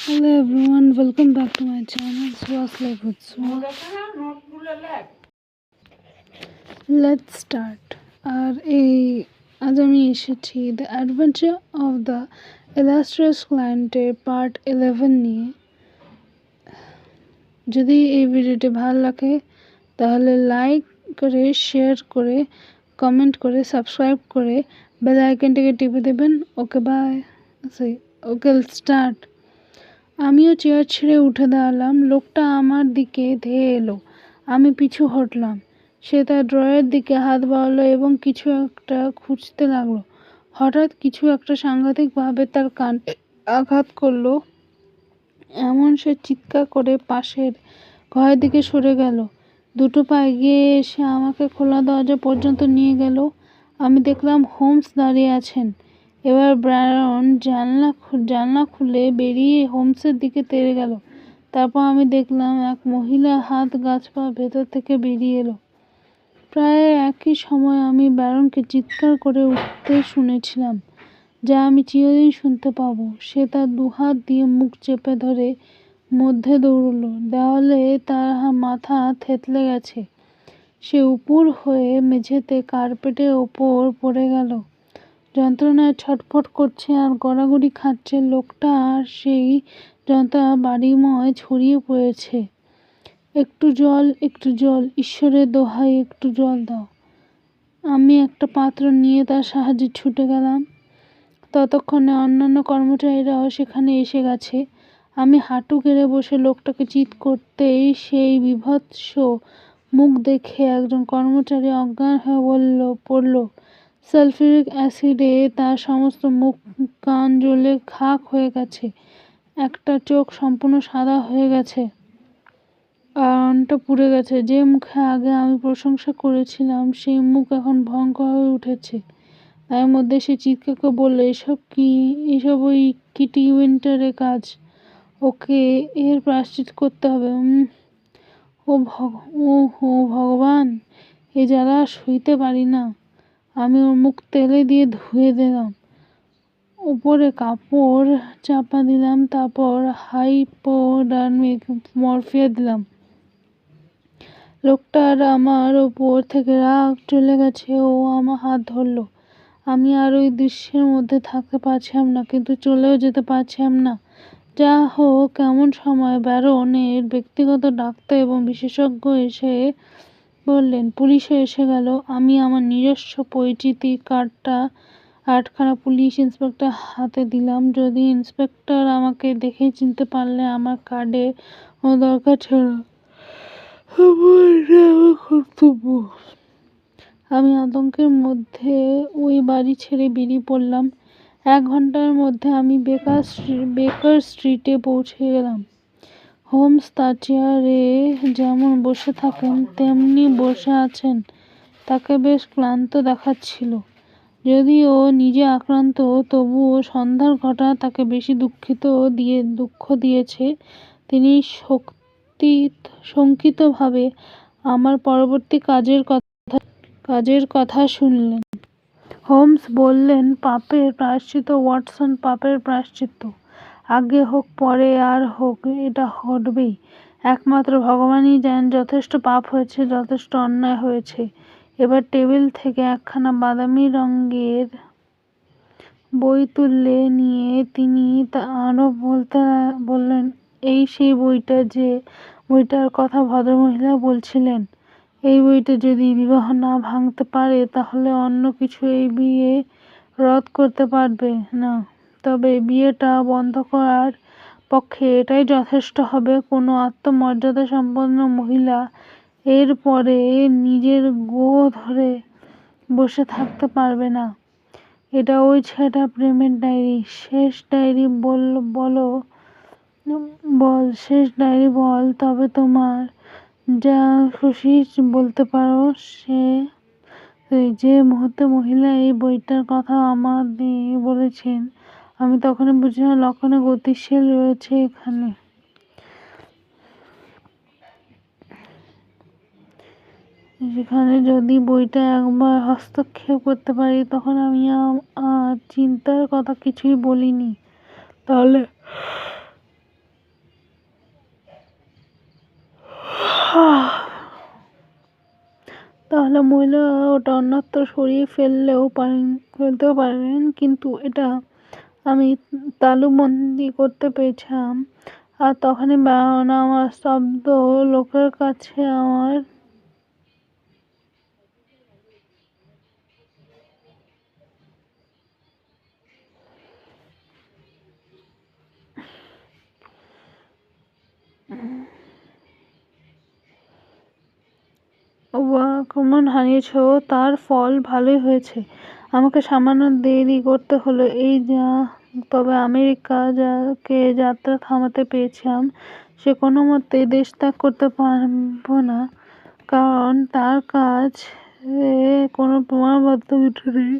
Hello everyone, welcome back to my channel Swas Life with Swas. Let's start. আজ আমি এসেছি the adventure of the illustrious ক্লায়েন্টের part 11 নিয়ে। যদি এই ভিডিওটি ভালো লাগে তাহলে লাইক করে, শেয়ার করে, কমেন্ট করে, সাবস্ক্রাইব করে বেল আইকনটিকে টিপে দেবেন। Okay bye, okay start. আমিও চেয়ার ছেড়ে উঠে দাঁড়ালাম। লোকটা আমার দিকে ধেয়ে এলো। আমি পিছু হটলাম। সে তার ড্রয়ের দিকে হাত বাড়ালো এবং কিছু একটা খুঁজতে লাগলো। হঠাৎ কিছু একটা সাংঘাতিকভাবে তার কানে আঘাত করলো। এমন সে চিৎকার করে পাশের ঘরের দিকে সরে গেল। দুটো পা এগিয়ে এসে আমাকে খোলা দরজা পর্যন্ত নিয়ে গেল। আমি দেখলাম হোমস দাঁড়িয়ে আছেন। এবার ব্রায়ন জানলা খুলে বেরিয়ে হোমসের দিকে তেড়ে গেল। তারপর আমি দেখলাম এক মহিলার হাত গাছপার ভেতর থেকে বেরিয়ে এলো। প্রায় একই সময় আমি ব্রায়নকে চিৎকার করে উঠতে শুনেছিলাম, যা আমি চিরদিন শুনতে পাবো। সে তার দুহাত দিয়ে মুখ চেপে ধরে মধ্যে দৌড়ল। দেওয়ালে তার মাথা থেতলে গেছে। সে উপুড় হয়ে মেঝেতে কার্পেটের ওপর পড়ে গেল। যন্ত্রণায় ছটফট করছে আর গড়াগড়ি খাচ্ছে। লোকটা আর সেই যন্ত্রণা বাড়িময় ছড়িয়ে পড়েছে। একটু জল, একটু জল, ঈশ্বরের দোহাই একটু জল দাও। আমি একটা পাত্র নিয়ে তার সাহায্যে ছুটে গেলাম। ততক্ষণে অন্যান্য কর্মচারীরাও সেখানে এসে গেছে। আমি হাঁটু গেড়ে বসে লোকটাকে চিৎ করতেই সেই বীভৎস মুখ দেখে একজন কর্মচারী অজ্ঞান হয়ে পড়ল। সালফিউরিক অ্যাসিডে তার সমস্ত মুখ কান জ্বলে খাক হয়ে গেছে। একটা চোখ সম্পূর্ণ সাদা হয়ে গেছে আর অন্যটা পুড়ে গেছে। যে মুখে আগে আমি প্রশংসা করেছিলাম সেই মুখ এখন ভয়ঙ্কর হয়ে উঠেছে। তার মধ্যে সে চিৎকার করে বলল, এসব ওই কিটি উইন্টারের কাজ। ওকে এর প্রায়শ্চিত্ত করতে হবে। ও ভগবান, এ জ্বালা সইতে পারি না। আমি ওর মুখ তেলে দিয়ে ধুয়ে দিলাম, উপরে কাপড় চাপা দিলাম, তারপর হাইপোডার্মিক মরফিয়া দিলাম। লোকটার আমার ওপর থেকে রাগ চলে গেছে। ও আমার হাত ধরলো। আমি আর ওই দৃশ্যের মধ্যে থাকতে পারছিলাম না, কিন্তু চলেও যেতে পারছিলাম না। যা হোক, এমন সময় ব্যারনের ব্যক্তিগত ডাক্তার এবং বিশেষজ্ঞ এসে বললেন। পুলিশও এসে গেল। আমি আমার নিজস্ব পরিচিতি কার্ডটা 8খানা পুলিশ ইন্সপেক্টর হাতে দিলাম। যদি ইন্সপেক্টর আমাকে দেখেই চিনতে পারলে আমার কার্ডে কোনো দরকার ছিল না। আমার কর্তব্য। আমি আতঙ্কের মধ্যে ওই বাড়ি ছেড়ে বেরিয়ে পড়লাম। 1 ঘন্টার মধ্যে আমি বেকার স্ট্রিটে পৌঁছে গেলাম। হোমস তার চেয়ারে যেমন বসে থাকেন তেমনি বসে আছেন। তাকে বেশ ক্লান্ত দেখাচ্ছিল। যদিও নিজে আক্রান্ত, তবুও সন্ধ্যার ঘটনা তাকে বেশি দুঃখ দিয়েছে। তিনি শঙ্কিতভাবে আমার পরবর্তী কাজের কথা শুনলেন। হোমস বললেন, পাপের প্রায়শ্চিত্ত ওয়াটসন, পাপের প্রায়শ্চিত্ত। আগে হোক পরে আর হোক, এটা ঘটবেই। একমাত্র ভগবানই জানেন যথেষ্ট পাপ হয়েছে, যথেষ্ট অন্যায় হয়েছে। এবার টেবিল থেকে একখানা বাদামি রঙের বই তুলে নিয়ে তিনি আরো বললেন, এই সেই বইটা, যে বইটার কথা ভদ্রমহিলা বলছিলেন। এই বইটা যদি বিবাহ না ভাঙতে পারে তাহলে অন্য কিছু এই বিয়ে রদ করতে পারবে না। তবে বিয়েটা বন্ধ করার পক্ষে এটাই যথেষ্ট হবে। কোনো আত্মমর্যাদা সম্পন্ন মহিলা এর পরে নিজের ধরে বসে থাকতে পারবে না। এটা ওই ছেলেটার প্রেমের ডায়েরি। শেষ ডায়েরি বল। তবে তোমার যা খুশি বলতে পারো। যে মুহূর্তে মহিলা এই বইটার কথা আমাদের বলেছেন, আমি তখনই বুঝলাম লক্ষণে গতিশীল রয়েছে এখানে। যেখানে যদি বইটা একবার হস্তক্ষেপ করতে পারি, তখন আমি আর চিন্তার কথা কিছুই বলিনি। তাহলে মহিলা ওটা অন্যত্র সরিয়ে ফেলতেও পারেন, কিন্তু এটা আমি তালুবন্দি করতে পেরেছিলাম। আর তখনই আমার শব্দ লোকের কাছে আমার আক্রমণ হানিয়েছ, তার ফল ভালোই হয়েছে। আমাকে সামান্য দেরি করতে হলো তবে আমেরিকা যাকে যাত্রা থামাতে পেরেছিলাম, সে কোনো মতেই দেশ ত্যাগ করতে পারবো না, কারণ তার কাছে কোনো প্রমাণবদ্ধ কিছু নেই।